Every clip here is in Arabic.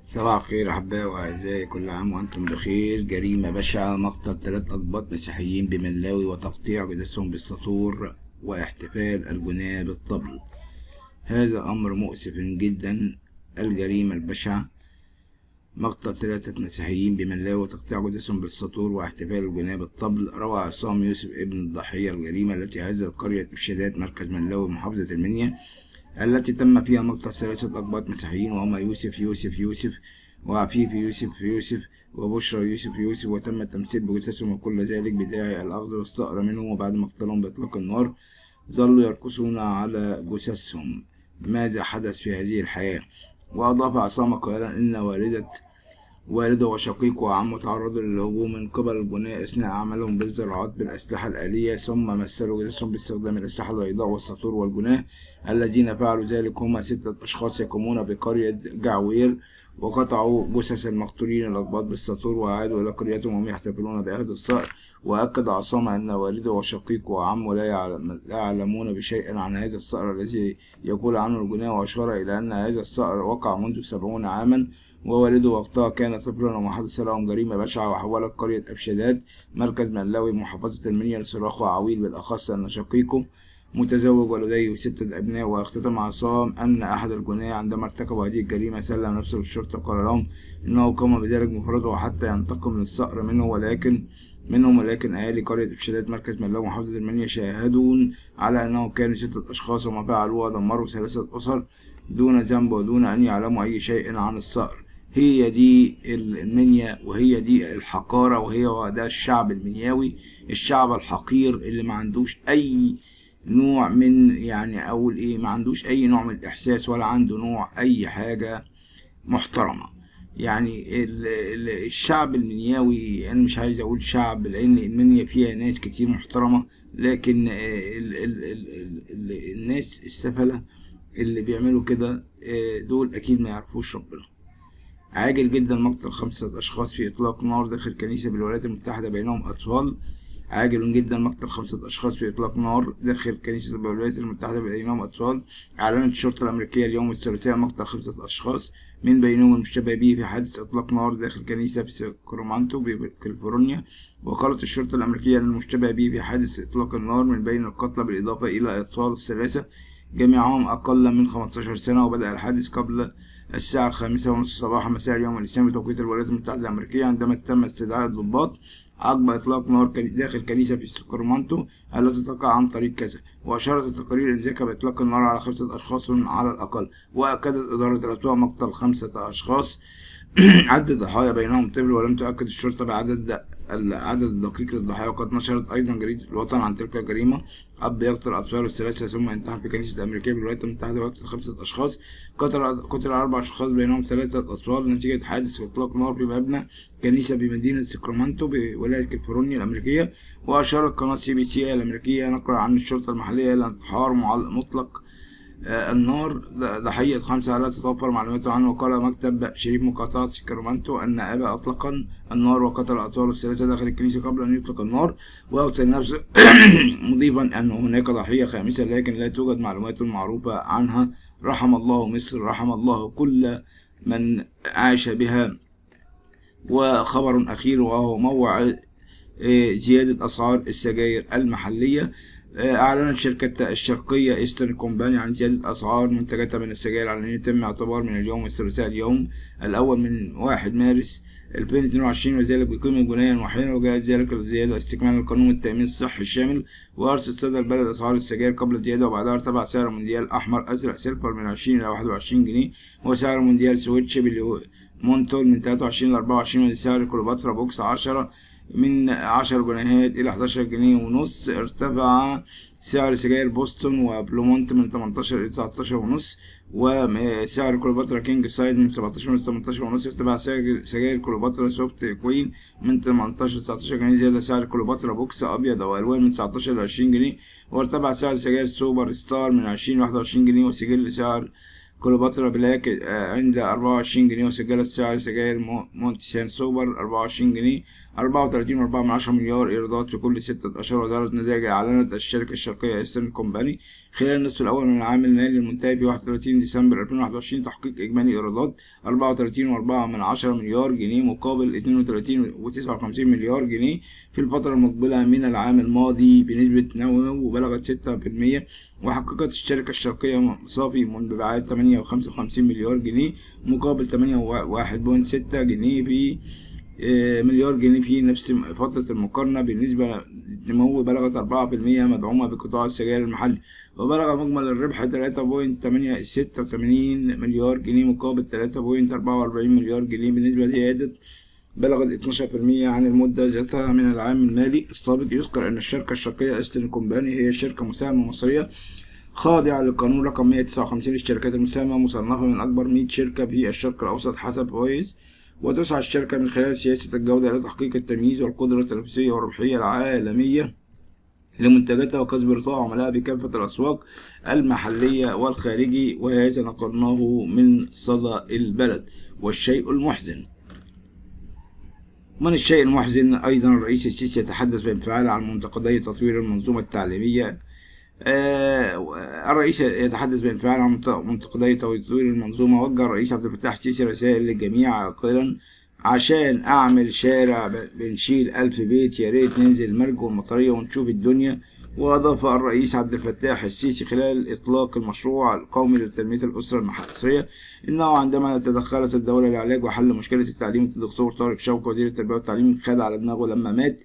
صباح الخير أحبائي وأعزائي، كل عام وأنتم بخير. جريمة بشعة، مقتل 3 أقباط مسيحيين بملاوي وتقطيع جثثهم بالساطور واحتفال الجناه بالطبل. هذا أمر مؤسف جدا. الجريمة البشعة، مقتل 3 مسيحيين بملاوي وتقطيع جثثهم بالساطور واحتفال الجناه بالطبل. روى عصام يوسف ابن الضحية الجريمة التي هزت قرية إرشادات مركز ملاوي محافظة المنيا، التي تم فيها مقتل 3 أقباط مسيحيين، وهما يوسف وعفيف يوسف وبشرى يوسف، وتم التمثيل بجثثهم، وكل ذلك بداعي الأخذ والثأر منهم. وبعد مقتلهم بإطلاق النار ظلوا يرقصون على جثثهم. ماذا حدث في هذه الحياة؟ وأضاف عصام قائلا إن والده وشقيقه وعمه تعرضوا للهجوم من قبل الجناة أثناء عملهم بالزراعات بالأسلحة الآلية، ثم مثلوا جثثهم باستخدام الأسلحة البيضاء والساطور. والجناة الذين فعلوا ذلك هم 6 أشخاص يقومون بقرية جعوير، وقطعوا جثث المقتولين الأقباط بالساطور وعادوا إلى قريتهم وهم يحتفلون بعهد الصقر. وأكد عصام أن والده وشقيقه وعمه لا يعلمون بشيء عن هذا الصقر الذي يقول عنه الجناة، وأشار إلى أن هذا الصقر وقع منذ 70 عاما، ووالده وقتها كان طفلا، وما حدث لهم جريمة بشعة. وحولت قرية أبشادات مركز ملاوي محافظة المنيا لصراخ وعويل، بالأخص أن شقيقه متزوج ولديه 6 أبناء. واختتم عصام أن أحد الجناة عندما ارتكبوا هذه الجريمة سلم نفسه للشرطة، قال لهم إنه قام بذلك مفرده حتى ينتقم للثأر ولكن أهالي قرية إرشادات مركز ملاوي محافظة المنيا شاهدون على أنهم كانوا 6 أشخاص، وما فعلوه ودمروا 3 أسر دون ذنب ودون أن يعلموا أي شيء عن الثأر. هي دي المنيا، وهي دي الحقارة، وده الشعب المنياوي، الشعب الحقير اللي ما عندوش أي نوع من، يعني أقول إيه، ما عندوش أي نوع من الإحساس، ولا عنده نوع أي حاجة محترمة. يعني الشعب المنياوي، أنا مش عايز أقول شعب لأن المنيا فيها ناس كتير محترمة، لكن الناس السفلة اللي بيعملوا كده دول أكيد ما يعرفوش ربنا. عاجل جدا مقتل 5 أشخاص في إطلاق نار داخل كنيسة بالولايات المتحدة بينهم أطفال. عاجل جدا مقتل 5 أشخاص في إطلاق نار داخل كنيسة بالولايات المتحدة بينهم أطفال. أعلنت الشرطة الأمريكية اليوم الثلاثاء مقتل 5 أشخاص من بينهم المشتبه به في حادث إطلاق نار داخل كنيسة في ساكرامنتو بكاليفورنيا. وقالت الشرطة الأمريكية أن المشتبه به في حادث إطلاق النار من بين القتلى، بالإضافة إلى أطفال الثلاثة جميعهم أقل من 15 سنة. وبدأ الحادث قبل الساعة 5:30 صباحا مساء اليوم الإسلامي بتوقيت الولايات المتحدة الأمريكية، عندما تم استدعاء الضباط عقب إطلاق نار داخل كنيسة في ساكرامنتو التي تقع عن طريق كذا. وأشارت التقارير إن ذاك بإطلاق النار على 5 أشخاص على الأقل. وأكدت إدارة الأسواق مقتل 5 أشخاص عدد الضحايا بينهم طفل، ولم تؤكد الشرطة بعدد العدد الدقيق للضحايا. وقد نشرت أيضا جريدة الوطن عن تلك الجريمة: أب يقتل أطفاله الثلاثة ثم ينتحر في كنيسة أمريكية بالولايات المتحدة ويقتل 5 أشخاص. قتل 4 أشخاص بينهم 3 أطفال نتيجة حادث إطلاق نار في مبنى كنيسة بمدينة ساكرامنتو بولاية كاليفورنيا الأمريكية. وأشارت قناة CBC الأمريكية نقلا عن الشرطة المحلية إلى انتحار مطلق النار ضحية 5 لا تتوفر معلوماته عنه. وقال مكتب شريف مقاطعة ساكرامنتو أن أبا أطلق النار وقتل أطفاله الثلاثة داخل الكنيسة قبل أن يطلق النار ويقتل نفسه، مضيفا أن هناك ضحية 5 لكن لا توجد معلومات معروفة عنها. رحم الله مصر، رحم الله كل من عاش بها. وخبر أخير وهو موضوع زيادة أسعار السجاير المحلية. أعلنت شركة الشرقية إيسترن كومباني عن زيادة أسعار منتجاتها من السجاير على أن يتم اعتبار من اليوم الثلاثاء اليوم الأول من 1 مارس 2022، وذلك بقيمة جنيها واحدا. وجاءت ذلك الزيادة استكمالا لقانون التأمين الصحي الشامل. وأرسل صدر البلد أسعار السجاير قبل الزيادة، وبعدها ارتفع سعر مونديال أحمر أزرق سيلفر من 20 إلى 21 جنيه، وسعر مونديال سويتش مونتول من 23 ل 24، وسعر كليوباترا بوكس 10 من 10 جنيهات إلى 11 جنيه ونص. ارتفع سعر سجاير بوسطن وبلومونت من 18 إلى 19 ونص، وسعر كليوباترا كينج سايز من 17 إلى 18 ونص. ارتفع سجاير كليوباترا سوفت كوين من 18 إلى 19 جنيه، زيادة سعر كليوباترا بوكس أبيض أو ألوان من 19 إلى 20 جنيه. وارتفع سعر سجاير سوبر ستار من 20 إلى 21 جنيه، وسجل سعر كليوباترا بلاك عند 24 جنيه، وسجلت سعر سجاير مونتسان سوبر 24 جنيه. 34.4 مليار إيرادات في كل 6 أشهر. ودارت نتائج. أعلنت الشركة الشرقية إيسترن كومباني خلال النصف الأول من العام المالي المنتهي ب 31 ديسمبر 2021 تحقيق إجمالي إيرادات 34.4 مليار جنيه مقابل 32.59 مليار جنيه في الفترة المقبلة من العام الماضي بنسبة نمو بلغت 6%. وحققت الشركة الشرقية صافي مبيعات 8.55 مليار جنيه مقابل 8.1.6 جنيه في مليار جنيه في نفس فترة المقارنة بالنسبة نمو بلغت 4% مدعومة بقطاع السجائر المحلي. وبلغ مجمل الربح 3.86 مليار جنيه مقابل 3.44 مليار جنيه بنسبة زيادة بلغت 12% عن المدة ذاتها من العام المالي السابق. يذكر أن الشركة الشرقية إيسترن كومباني هي شركة مساهمة مصرية خاضعة للقانون رقم 159 للشركات المساهمة، مصنفة من أكبر 100 شركة في الشرق الأوسط حسب ويز. وتسعى الشركة من خلال سياسة الجودة إلى تحقيق التمييز والقدرة التنافسية والربحية العالمية لمنتجاتها وكسب رضا عملائها بكافة الأسواق المحلية والخارجي. وهذا نقلناه من صدى البلد. والشيء المحزن من الشيء المحزن أيضا الرئيس السيسي يتحدث بانفعال عن منتقدي تطوير المنظومة التعليمية. الرئيس يتحدث بانفعال عن منتقدي تطوير المنظومة. وجه الرئيس عبد الفتاح السيسي رسائل للجميع قائلا: عشان أعمل شارع بنشيل 1000 بيت، يا ريت ننزل المرج والمطرية ونشوف الدنيا. وأضاف الرئيس عبد الفتاح السيسي خلال إطلاق المشروع القومي لتنمية الأسرة المصرية إنه عندما تدخلت الدولة لعلاج وحل مشكلة التعليم، الدكتور طارق شوقي وزير التربية والتعليم خد على دماغه لما مات.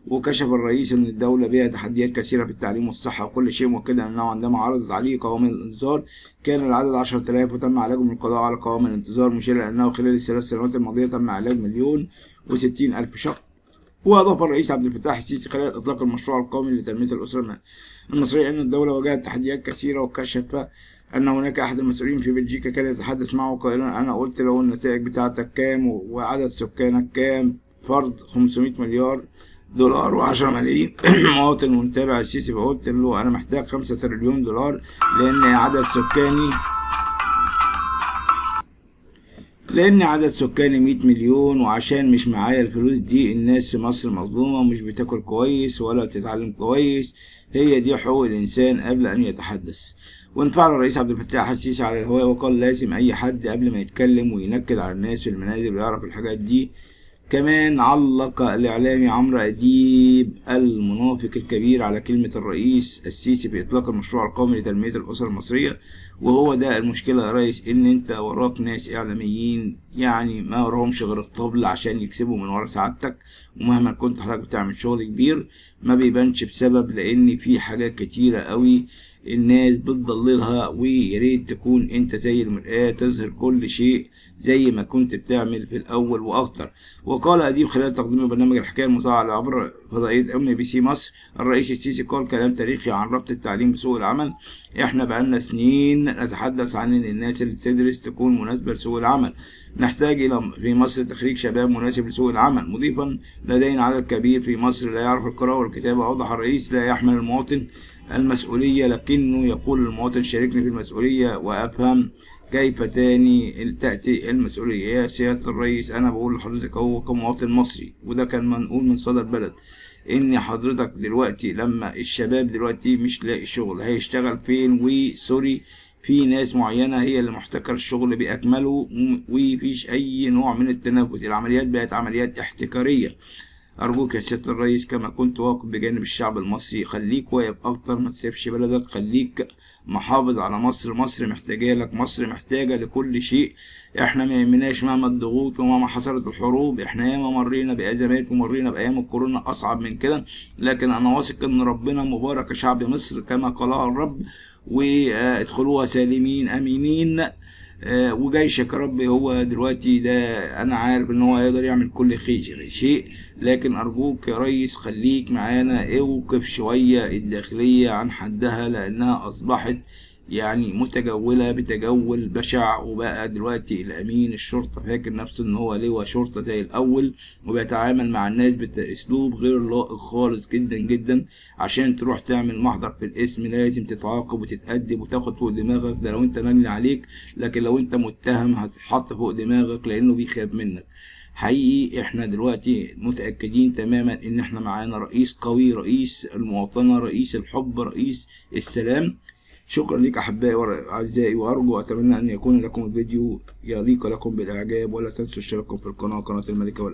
وكشف الرئيس أن الدولة بها تحديات كثيرة في التعليم والصحة وكل شيء، مؤكدا أنه عندما عرضت عليه قوائم الانتظار كان العدد 10,000 وتم علاجهم بالقضاء على قوائم الانتظار، مشيرا أنه خلال الثلاث سنوات الماضية تم علاج 1,060,000 شخص. وأضاف الرئيس عبد الفتاح السيسي خلال إطلاق المشروع القومي لتنمية الأسرة المصرية أن الدولة واجهت تحديات كثيرة. وكشف أن هناك أحد المسؤولين في بلجيكا كان يتحدث معه قائلا: أنا قلت له النتائج بتاعتك كام وعدد سكانك كام؟ فرض 500 مليار دولار و10 ملايين مواطن متابع السيسي. فقلت له أنا محتاج 5 تريليون دولار لأن عدد سكاني 100 مليون، وعشان مش معايا الفلوس دي الناس في مصر مظلومة ومش بتاكل كويس ولا بتتعلم كويس. هي دي حقوق الإنسان. قبل أن يتحدث وانفعل الرئيس عبد الفتاح السيسي على الهواء وقال: لازم أي حد قبل ما يتكلم وينكد على الناس في المنازل ويعرف الحاجات دي. كمان علق الإعلامي عمرو أديب المنافق الكبير على كلمة الرئيس السيسي في إطلاق المشروع القومي لتنمية الأسرة المصرية. وهو ده المشكلة يا ريس، إن أنت وراك ناس إعلاميين يعني ما وراهمش غير الطبل عشان يكسبوا من ورا سعادتك. ومهما كنت حضرتك بتعمل شغل كبير ما بيبانش بسبب لأن في حاجات كتيرة قوي الناس بتضللها. وياريت تكون انت زي المرآة تظهر كل شيء زي ما كنت بتعمل في الاول واكتر. وقال اديب خلال تقديم برنامج الحكاية المذاعة عبر فضائية MBC مصر: الرئيس السيسي قال كلام تاريخي عن ربط التعليم بسوق العمل. احنا بقالنا سنين نتحدث عن ان الناس اللي بتدرس تكون مناسبة لسوق العمل. نحتاج الى في مصر تخريج شباب مناسب لسوق العمل. مضيفا: لدينا عدد كبير في مصر لا يعرف القراءة والكتابة. اوضح الرئيس: لا يحمل المواطن المسؤولية لكنه يقول للمواطن: شاركني في المسؤولية وأفهم كيف تأتي المسؤولية. يا سيادة الرئيس أنا بقول لحضرتك أهو كمواطن مصري، وده كان منقول من صدى البلد، إن حضرتك دلوقتي لما الشباب دلوقتي مش لاقي شغل هيشتغل فين؟ وسوري في ناس معينة هي اللي محتكر الشغل بأكمله ومفيش أي نوع من التنافس. العمليات بقت عمليات احتكارية. أرجوك يا سيادة الرئيس كما كنت واقف بجانب الشعب المصري خليك واقف أكتر، ما تسيبش بلدك، خليك محافظ على مصر. مصر محتاجة لك، مصر محتاجة لكل شيء. احنا ما يهمناش مهما الضغوط ومهما حصلت الحروب. احنا ياما مرينا بأزمات ومرينا بأيام الكورونا أصعب من كده، لكن أنا واثق إن ربنا مبارك شعب مصر كما قالها الرب، وادخلوها سالمين آمنين. وجيشك يا رب. هو دلوقتي ده انا عارف ان هو هيقدر يعمل كل شيء، لكن ارجوك يا ريس خليك معانا، اوقف شوية الداخلية عن حدها لانها اصبحت يعني متجولة بتجول بشع. وبقى دلوقتي الامين الشرطة فاكر نفسه ان هو لواء شرطة زي الاول، وبيتعامل مع الناس باسلوب غير لائق خالص جدا جدا. عشان تروح تعمل محضر في الاسم لازم تتعاقب وتتأدب وتاخد فوق دماغك، ده لو انت مجني عليك، لكن لو انت متهم هتتحط فوق دماغك لانه بيخاف منك. حقيقي احنا دلوقتي متأكدين تماما ان احنا معانا رئيس قوي، رئيس المواطنة، رئيس الحب، رئيس السلام. شكرا لك أحبائي وأعزائي، وأرجو وأتمنى أن يكون لكم الفيديو يليق لكم بالإعجاب، ولا تنسوا اشتراككم في القناة، قناة الملكة والأميرة.